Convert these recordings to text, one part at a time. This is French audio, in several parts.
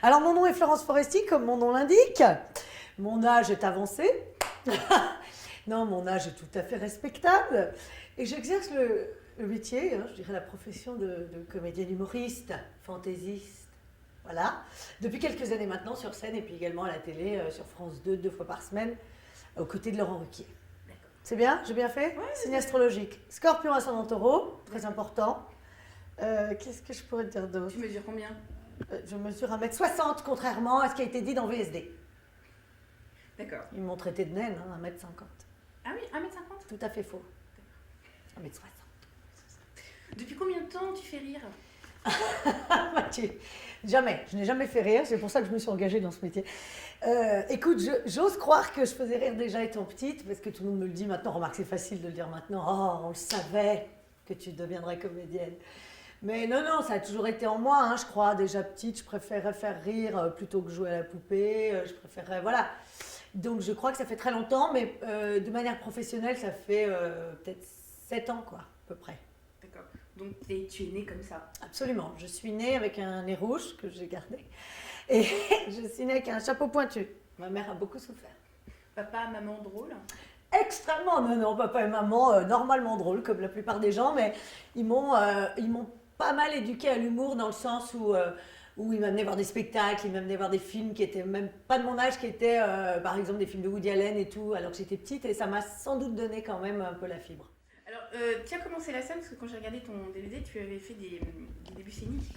Alors, mon nom est Florence Foresti, comme mon nom l'indique. Mon âge est avancé. Non, mon âge est tout à fait respectable. Et j'exerce le métier, je dirais la profession de comédienne humoriste, fantaisiste. Voilà. Depuis quelques années maintenant sur scène et puis également à la télé, sur France 2, 2 fois par semaine, aux côtés de Laurent Ruquier. C'est bien? J'ai bien fait? Ouais, Signe astrologique. Scorpion ascendant taureau, très important. Qu'est-ce que je pourrais te dire d'autre? Tu mesures combien? Je mesure 1m60, contrairement à ce qui a été dit dans VSD. D'accord. Ils m'ont traité de naine, 1m50. Ah oui, 1m50? Tout à fait faux. 1m60. Depuis combien de temps tu fais rire? Jamais, je n'ai jamais fait rire, c'est pour ça que je me suis engagée dans ce métier. Écoute, j'ose croire que je faisais rire déjà étant petite, parce que tout le monde me le dit maintenant, remarque c'est facile de le dire maintenant, oh, on le savait que tu deviendrais comédienne. Mais non, ça a toujours été en moi, je crois, déjà petite, je préférais faire rire plutôt que jouer à la poupée, je préférais, voilà. Donc je crois que ça fait très longtemps, mais de manière professionnelle, ça fait peut-être 7 ans, quoi, à peu près. D'accord. Donc tu es née comme ça? Absolument. Je suis née avec un nez rouge que j'ai gardé et je suis née avec un chapeau pointu. Ma mère a beaucoup souffert. Papa, maman drôle? Extrêmement, non, papa et maman, normalement drôles comme la plupart des gens, mais ils m'ont pas mal éduquée à l'humour dans le sens où ils m'amenaient voir des spectacles, ils m'amenaient voir des films qui étaient même pas de mon âge, qui étaient par exemple des films de Woody Allen et tout, alors que j'étais petite, et ça m'a sans doute donné quand même un peu la fibre. Alors, tu as commencé la scène parce que quand j'ai regardé ton DVD, tu avais fait des débuts scéniques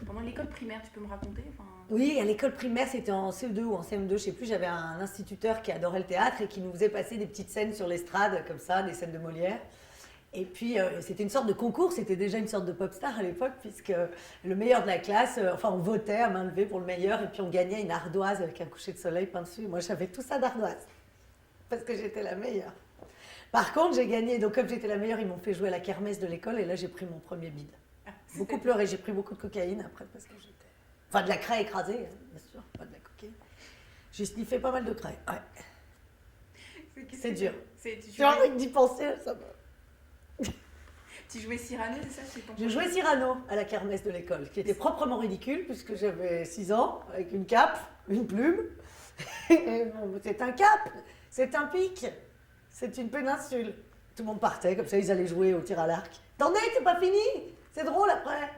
pendant l'école primaire. Tu peux me raconter? Oui, à l'école primaire, c'était en CE2 ou en CM2, je sais plus, j'avais un instituteur qui adorait le théâtre et qui nous faisait passer des petites scènes sur l'estrade, comme ça, des scènes de Molière. Et puis, c'était une sorte de concours, c'était déjà une sorte de pop star à l'époque, puisque le meilleur de la classe, on votait à main levée pour le meilleur, et puis on gagnait une ardoise avec un coucher de soleil peint dessus. Moi, j'avais tout ça d'ardoise, parce que j'étais la meilleure. Par contre, j'ai gagné, donc comme j'étais la meilleure, ils m'ont fait jouer à la kermesse de l'école, et là, j'ai pris mon premier bide. Beaucoup pleuré, j'ai pris beaucoup de cocaïne après, parce que j'étais... Enfin, de la craie écrasée, bien sûr, pas de la cocaïne. J'ai sniffé pas mal de craie, ouais. C'est dur. J'ai envie d'y penser, ça va. Tu jouais Cyrano, c'est ça? Je jouais Cyrano à la kermesse de l'école, qui était proprement ridicule, puisque j'avais 6 ans, avec une cape, une plume. Et bon, c'est un cap, c'est un pic, c'est une péninsule. Tout le monde partait, comme ça ils allaient jouer au tir à l'arc. Attendez, c'est pas fini, c'est drôle après.